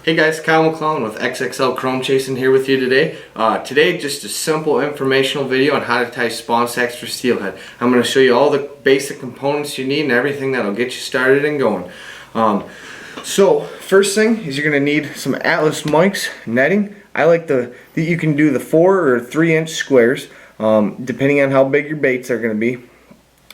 Hey guys, Kyle McClelland with XXL Chrome Chasin here with you today. Today just a simple informational video on how to tie spawn sacks for steelhead. I'm going to show you all the basic components you need and everything that'll get you started and going. So first thing is you're going to need some Atlas mics, netting. I like you can do the 4 or 3 inch squares depending on how big your baits are going to be.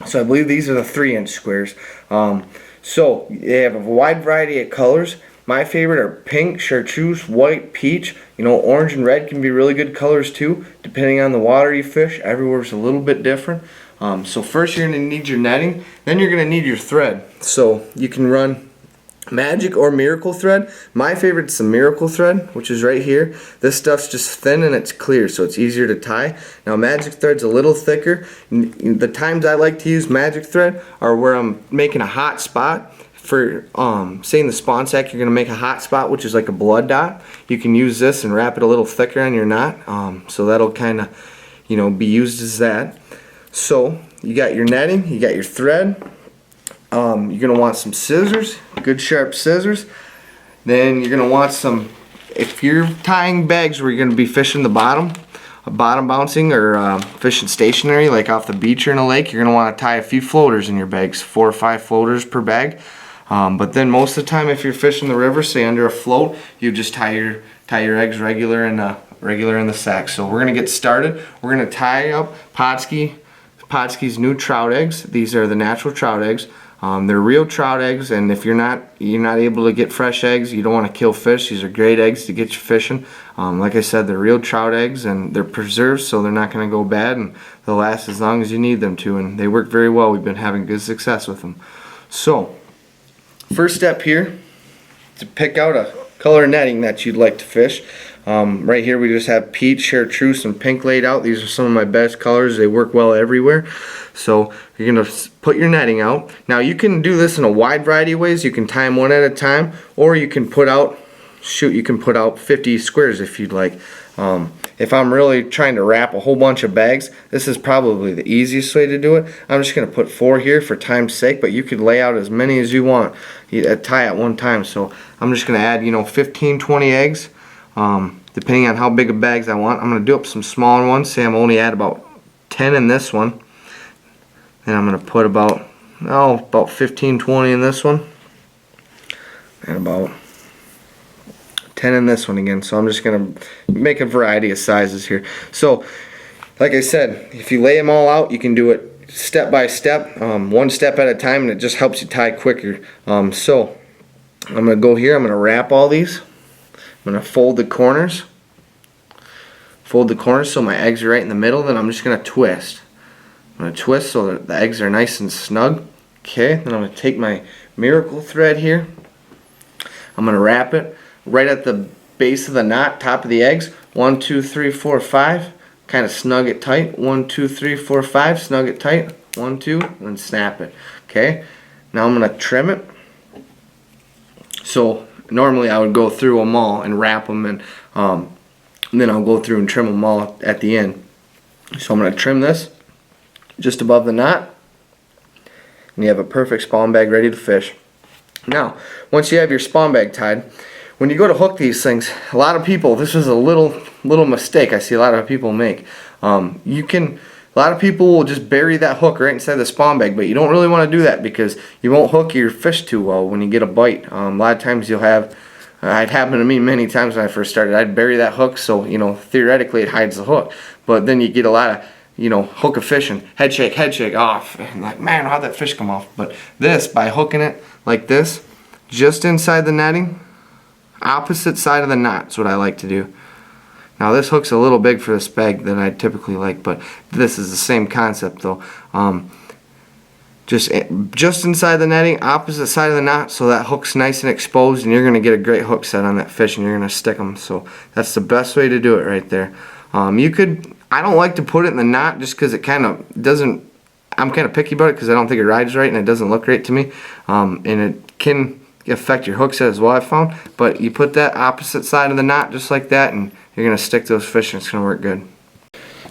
So I believe these are the 3 inch squares. So they have a wide variety of colors. My favorite are pink, chartreuse, white, peach. You know, orange and red can be really good colors too, depending on the water you fish. Everywhere's a little bit different. So first you're going to need your netting, then you're going to need your thread. So you can run Magic or Miracle thread. My favorite's the Miracle thread, which is right here. This stuff's just thin and it's clear, so it's easier to tie. Now Magic thread's a little thicker. The times I like to use Magic thread are where I'm making a hot spot. For say in the spawn sack you're going to make a hot spot, which is like a blood dot. You can use this and wrap it a little thicker on your knot, so that'll kind of, you know, be used as that. So you got your netting, you got your thread. You're going to want some scissors, good sharp scissors. Then you're going to want some, if you're tying bags where you're going to be fishing the bottom bouncing or fishing stationary like off the beach or in a lake, you're going to want to tie a few floaters in your bags, 4 or 5 floaters per bag. But then most of the time if you're fishing the river, say under a float, you just tie your eggs regular in the sack. So we're going to get started. We're going to tie up Pautzke's new trout eggs. These are the natural trout eggs. They're real trout eggs, and if you're not able to get fresh eggs, you don't want to kill fish. These are great eggs to get you fishing. Like I said, they're real trout eggs and they're preserved, so they're not going to go bad and they'll last as long as you need them to, and they work very well. We've been having good success with them. So first step here, to pick out a color netting that you'd like to fish. Right here we just have peach, chartreuse, and pink laid out. These are some of my best colors. They work well everywhere. So you're going to put your netting out. Now you can do this in a wide variety of ways. You can tie them one at a time, or you can put out 50 squares if you'd like. If I'm really trying to wrap a whole bunch of bags, this is probably the easiest way to do it. I'm just going to put 4 here for time's sake, but you could lay out as many as you want. You tie at one time. So I'm just going to add, 15, 20 eggs, depending on how big of bags I want. I'm going to do up some smaller ones. Say I'm only at about 10 in this one. And I'm going to put about 15, 20 in this one. And about 10 in this one again. So I'm just going to make a variety of sizes here. So like I said, if you lay them all out, you can do it step by step, one step at a time, and it just helps you tie quicker. So I'm going to go here, I'm going to wrap all these. I'm going to fold the corners so my eggs are right in the middle. Then I'm just going to twist. I'm going to twist so that the eggs are nice and snug. Okay, then I'm going to take my Miracle thread here. I'm going to wrap it right at the base of the knot, top of the eggs. 1, 2, 3, 4, 5. Kind of snug it tight. 1, 2, 3, 4, 5. Snug it tight. 1, 2, and snap it. Okay, now I'm going to trim it. So normally I would go through them all and wrap them, and then I'll go through and trim them all at the end. So I'm going to trim this just above the knot, and you have a perfect spawn bag ready to fish. Now, once you have your spawn bag tied, when you go to hook these things, a lot of people, this is a little mistake I see a lot of people make. A lot of people will just bury that hook right inside the spawn bag, but you don't really want to do that because you won't hook your fish too well when you get a bite. A lot of times you'll have, it happened to me many times when I first started. I'd bury that hook so, theoretically it hides the hook, but then you get a lot of, hook a fish and head shake off, and like, man, how'd that fish come off? But this, by hooking it like this, just inside the netting, opposite side of the knot is what I like to do. Now this hook's a little big for this bag than I typically like, but this is the same concept though. Just inside the netting, opposite side of the knot, so that hook's nice and exposed, and you're going to get a great hook set on that fish, and you're going to stick them. So that's the best way to do it right there. I don't like to put it in the knot just because it kind of doesn't, I'm kind of picky about it because I don't think it rides right and it doesn't look great to me. And it can affect your hook set as well, I found. But you put that opposite side of the knot just like that, and you're going to stick those fish and it's going to work good.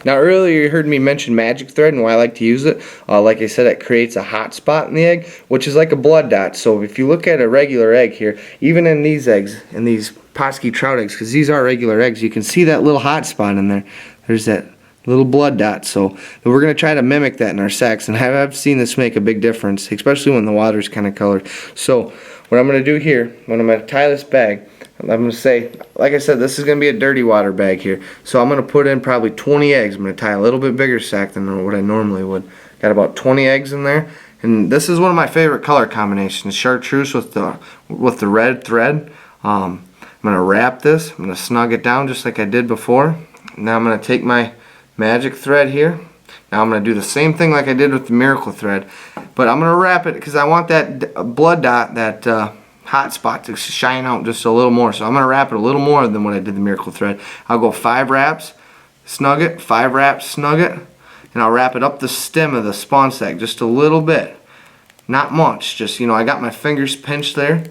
Now earlier you heard me mention magic thread and why I like to use it. Like I said, it creates a hot spot in the egg, which is like a blood dot. So if you look at a regular egg here, even in these eggs, in these Pautzke Trout eggs, because these are regular eggs, you can see that little hot spot in there. There's that little blood dot. So we're going to try to mimic that in our Sacs, and I've seen this make a big difference, especially when the water's kind of colored. So what I'm going to do here, when I'm going to tie this bag, I'm going to say, like I said, this is going to be a dirty water bag here. So I'm going to put in probably 20 eggs. I'm going to tie a little bit bigger sack than what I normally would. Got about 20 eggs in there. And this is one of my favorite color combinations, chartreuse with the red thread. I'm going to wrap this. I'm going to snug it down just like I did before. Now I'm going to take my magic thread here. Now I'm going to do the same thing like I did with the miracle thread. But I'm going to wrap it because I want that blood dot, that hot spot to shine out just a little more. So I'm going to wrap it a little more than what I did the miracle thread. I'll go 5 wraps, snug it, 5 wraps, snug it, and I'll wrap it up the stem of the spawn sack just a little bit. Not much, just, you know, I got my fingers pinched there.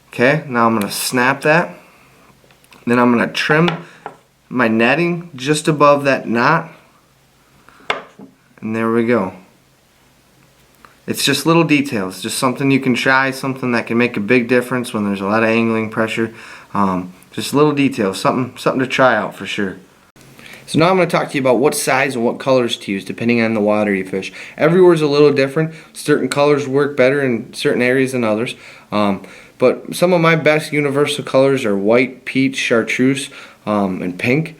Okay, now I'm going to snap that. Then I'm going to trim my netting just above that knot. And there we go. It's just little details, just something you can try, something that can make a big difference when there's a lot of angling pressure. Just little details, something to try out for sure. So now I'm going to talk to you about what size and what colors to use depending on the water you fish. Everywhere's a little different. Certain colors work better in certain areas than others. But some of my best universal colors are white, peach, chartreuse, and pink.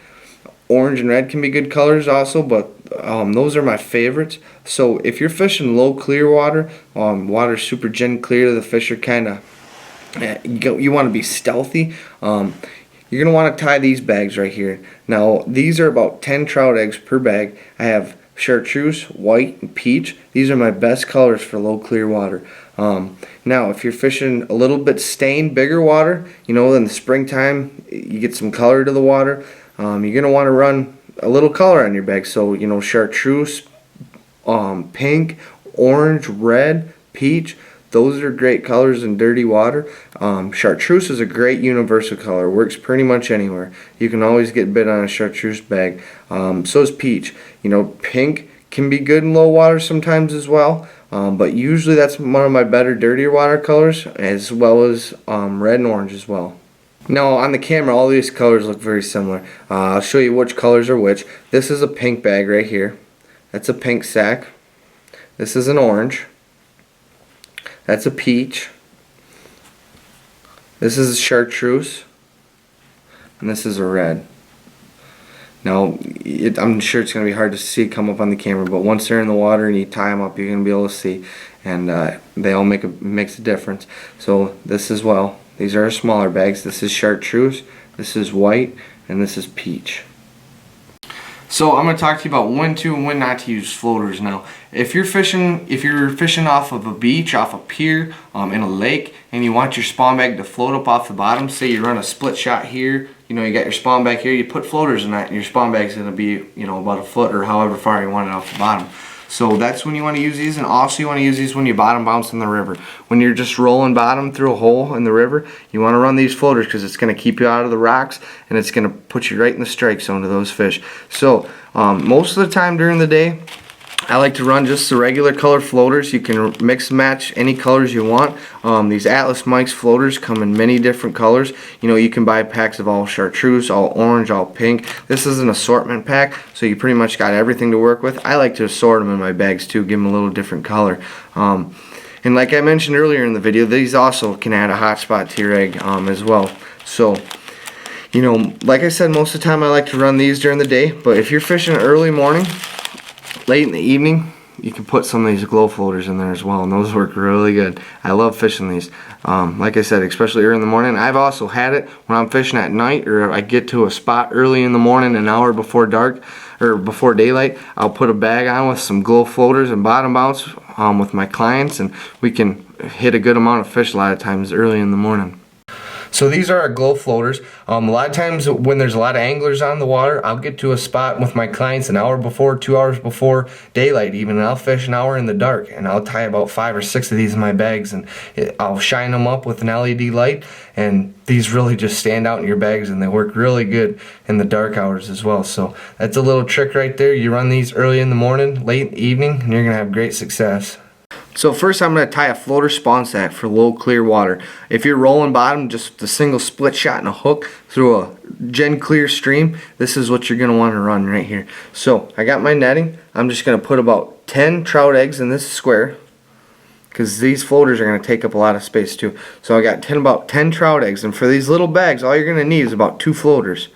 Orange and red can be good colors also, but those are my favorites. So if you're fishing low clear water, water super gen clear, the fish are kind of, you want to be stealthy, you're going to want to tie these bags right here. Now these are about 10 trout eggs per bag. I have chartreuse, white, and peach. These are my best colors for low clear water. Now if you're fishing a little bit stained, bigger water, you know, in the springtime you get some color to the water, you're going to want to run a little color on your bag. So, you know, chartreuse, pink, orange, red, peach, those are great colors in dirty water. Chartreuse is a great universal color, works pretty much anywhere. You can always get bit on a chartreuse bag. So is peach. You know, pink can be good in low water sometimes as well, but usually that's one of my better dirtier water colors, as well as red and orange as well. Now on the camera all these colors look very similar. I'll show you which colors are which. This is a pink bag right here. That's a pink sack. This is an orange. That's a peach. This is a chartreuse. And this is a red. Now I'm sure it's going to be hard to see come up on the camera, but once they're in the water and you tie them up, you're going to be able to see. And they all makes a difference. So this as well. These are smaller bags. This is chartreuse, this is white, and this is peach. So I'm going to talk to you about when to and when not to use floaters. Now, if you're fishing off of a beach, off a pier, in a lake, and you want your spawn bag to float up off the bottom, say you run a split shot here, you know, you got your spawn bag here, you put floaters in that, and your spawn bag's going to be, you know, about a foot or however far you want it off the bottom. So that's when you want to use these, and also you want to use these when you bottom bounce in the river. When you're just rolling bottom through a hole in the river, you want to run these floaters because it's going to keep you out of the rocks and it's going to put you right in the strike zone to those fish. So most of the time during the day, I like to run just the regular color floaters. You can mix and match any colors you want. These Atlas Mike's floaters come in many different colors. You know, you can buy packs of all chartreuse, all orange, all pink. This is an assortment pack, so you pretty much got everything to work with. I like to assort them in my bags too, give them a little different color. And like I mentioned earlier in the video, these also can add a hot spot to your egg as well. So, you know, like I said, most of the time I like to run these during the day, but if you're fishing early morning, late in the evening, you can put some of these glow floaters in there as well, and those work really good. I love fishing these. Like I said, especially early in the morning. I've also had it when I'm fishing at night, or I get to a spot early in the morning, an hour before dark or before daylight. I'll put a bag on with some glow floaters and bottom bounce with my clients, and we can hit a good amount of fish a lot of times early in the morning. So these are our glow floaters. A lot of times when there's a lot of anglers on the water, I'll get to a spot with my clients an hour before, 2 hours before daylight even, and I'll fish an hour in the dark, and I'll tie about 5 or 6 of these in my bags, and I'll shine them up with an LED light, and these really just stand out in your bags, and they work really good in the dark hours as well. So that's a little trick right there. You run these early in the morning, late in the evening, and you're going to have great success. So first I'm going to tie a floater spawn sack for low clear water. If you're rolling bottom, just a single split shot and a hook through a gen clear stream, this is what you're going to want to run right here. So I got my netting. I'm just going to put about 10 trout eggs in this square, because these floaters are going to take up a lot of space too. So I got about 10 trout eggs, and for these little bags all you're going to need is about 2 floaters.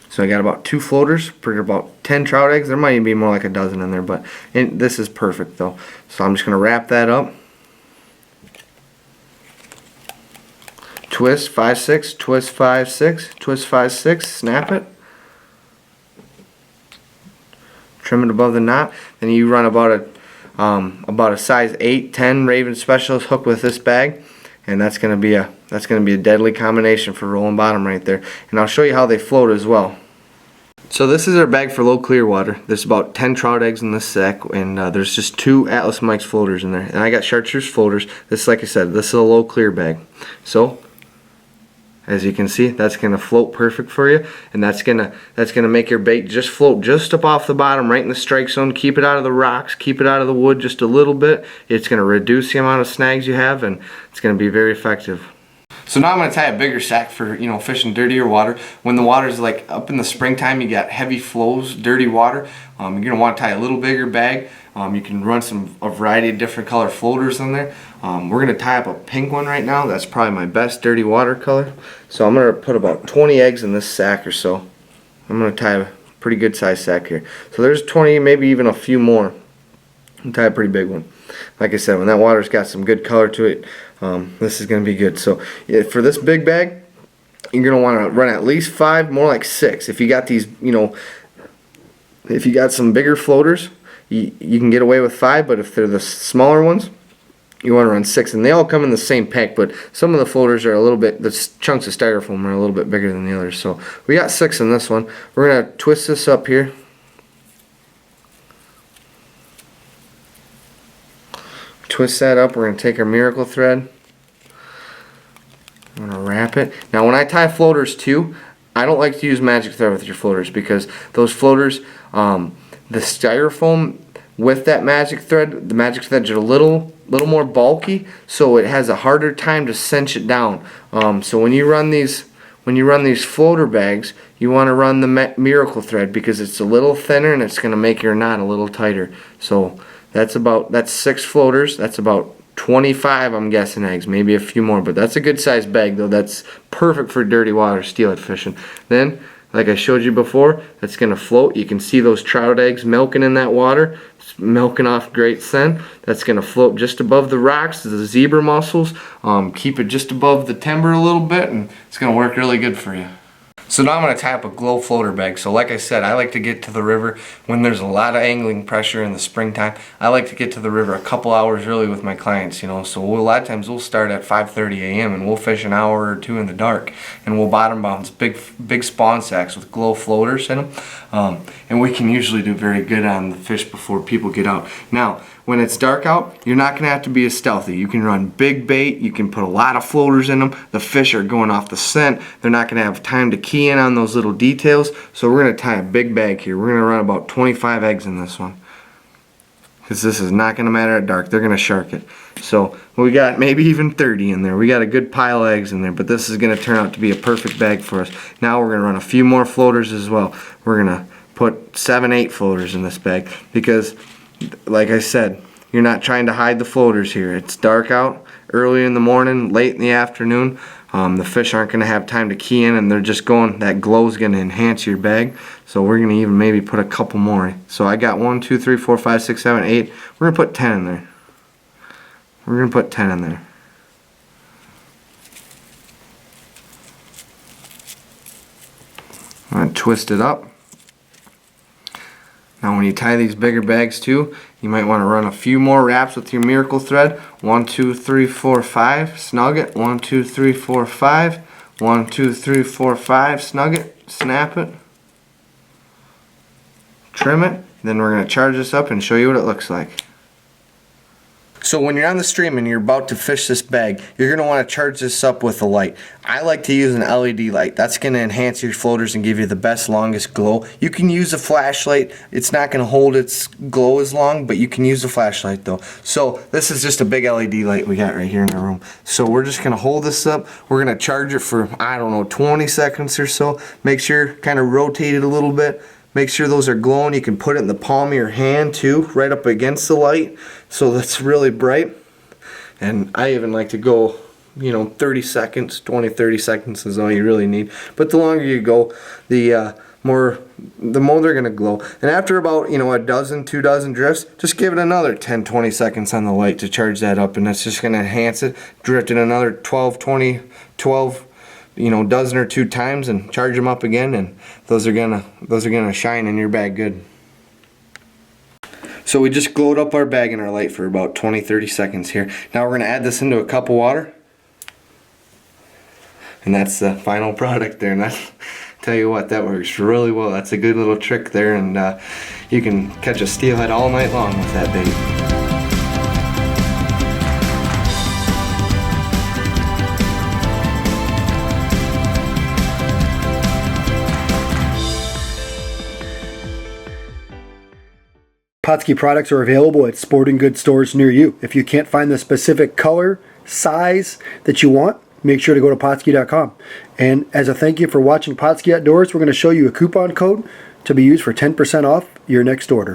So I got about 2 floaters for about 10 trout eggs. There might even be more like a dozen in there, but this is perfect though. So I'm just going to wrap that up. Twist 5-6, twist 5-6, twist 5-6, snap it. Trim it above the knot. Then you run about a size 8-10 Raven Specialist hook with this bag, and that's going to be a deadly combination for rolling bottom right there. And I'll show you how they float as well. So this is our bag for low clear water. There's about 10 trout eggs in this sack, and there's just 2 Atlas Mike's floaters in there. And I got chartreuse floaters. This, like I said, this is a low clear bag. So as you can see, that's gonna float perfect for you, and that's gonna make your bait just float just up off the bottom, right in the strike zone. Keep it out of the rocks, keep it out of the wood just a little bit. It's gonna reduce the amount of snags you have, and it's gonna be very effective. So now I'm going to tie a bigger sack for, fishing dirtier water. When the water's like up in the springtime, you got heavy flows, dirty water. You're going to want to tie a little bigger bag. You can run a variety of different color floaters in there. We're going to tie up a pink one right now. That's probably my best dirty water color. So I'm going to put about 20 eggs in this sack or so. I'm going to tie a pretty good size sack here. So there's 20, maybe even a few more. I'm tie a pretty big one. Like I said, when that water's got some good color to it, this is going to be good. So yeah, for this big bag, you're going to want to run at least 5, more like 6. If you got these, if you got some bigger floaters, you can get away with 5, but if they're the smaller ones, you want to run 6. And they all come in the same pack, but some of the floaters are a little bit, the chunks of styrofoam are a little bit bigger than the others. So we got 6 in this one. We're going to twist this up here. Twist that up. We're going to take our miracle thread. I'm going to wrap it. Now when I tie floaters too, I don't like to use magic thread with your floaters, because those floaters, the styrofoam with that magic thread, the magic threads are a little more bulky, so it has a harder time to cinch it down. So when you run these floater bags, you want to run the miracle thread, because it's a little thinner and it's going to make your knot a little tighter. So that's 6 floaters. That's about 25, I'm guessing, eggs, maybe a few more, but that's a good sized bag though. That's perfect for dirty water steelhead fishing. Then, like I showed you before, that's going to float. You can see those trout eggs milking in that water. It's milking off great scent. That's going to float just above the rocks, the zebra mussels. Keep it just above the timber a little bit, and it's going to work really good for you. So now I'm going to tie up a glow floater bag. So like I said, I like to get to the river when there's a lot of angling pressure in the springtime. I like to get to the river a couple hours early with my clients, So a lot of times we'll start at 5:30 a.m. and we'll fish an hour or 2 in the dark, and we'll bottom bounce big spawn sacks with glow floaters in them. And we can usually do very good on the fish before people get out. Now, when it's dark out, you're not going to have to be as stealthy. You can run big bait. You can put a lot of floaters in them. The fish are going off the scent. They're not going to have time to key in on those little details. So we're going to tie a big bag here. We're going to run about 25 eggs in this one, because this is not going to matter at dark. They're going to shark it. So we got maybe even 30 in there. We got a good pile of eggs in there, but this is going to turn out to be a perfect bag for us. Now we're going to run a few more floaters as well. We're going to put 7-8 floaters in this bag, because like I said, you're not trying to hide the floaters here. It's dark out, early in the morning, late in the afternoon. The fish aren't going to have time to key in, and they're just going, that glow is going to enhance your bag. So we're going to even maybe put a couple more. So I got 1, 2, 3, 4, 5, 6, 7, 8. We're going to put 10 in there. We're going to put 10 in there. I'm going to twist it up. Now when when you tie these bigger bags too, you might want to run a few more wraps with your miracle thread. 1, 2, 3, 4, 5. Snug it. 1, 2, 3, 4, 5. 1, 2, 3, 4, 5. Snug it. Snap it. Trim it. Then we're going to charge this up and show you what it looks like. So when you're on the stream and you're about to fish this bag, you're going to want to charge this up with a light. I like to use an LED light. That's going to enhance your floaters and give you the best, longest glow. You can use a flashlight. It's not going to hold its glow as long, but you can use a flashlight though. So this is just a big LED light we got right here in the room. So we're just going to hold this up. We're going to charge it for, I don't know, 20 seconds or so. Make sure kind of rotate it a little bit. Make sure those are glowing. You can put it in the palm of your hand too, right up against the light, so that's really bright. And I even like to go, 30 seconds, 20, 30 seconds is all you really need. But the longer you go, the more they're gonna glow. And after about, a dozen, 2 dozen drifts, just give it another 10, 20 seconds on the light to charge that up, and that's just gonna enhance it. Drift it another 12, 20, 12. Dozen or 2 times and charge them up again, and those are gonna shine in your bag good. So we just glowed up our bag in our light for about 20-30 seconds here. Now we're gonna add this into a cup of water, and that's the final product there. And that's, tell you what, that works really well. That's a good little trick there, and you can catch a steelhead all night long with that bait. Pautzke products are available at sporting goods stores near you. If you can't find the specific color, size that you want, make sure to go to Pautzke.com. And as a thank you for watching Pautzke Outdoors, we're going to show you a coupon code to be used for 10% off your next order.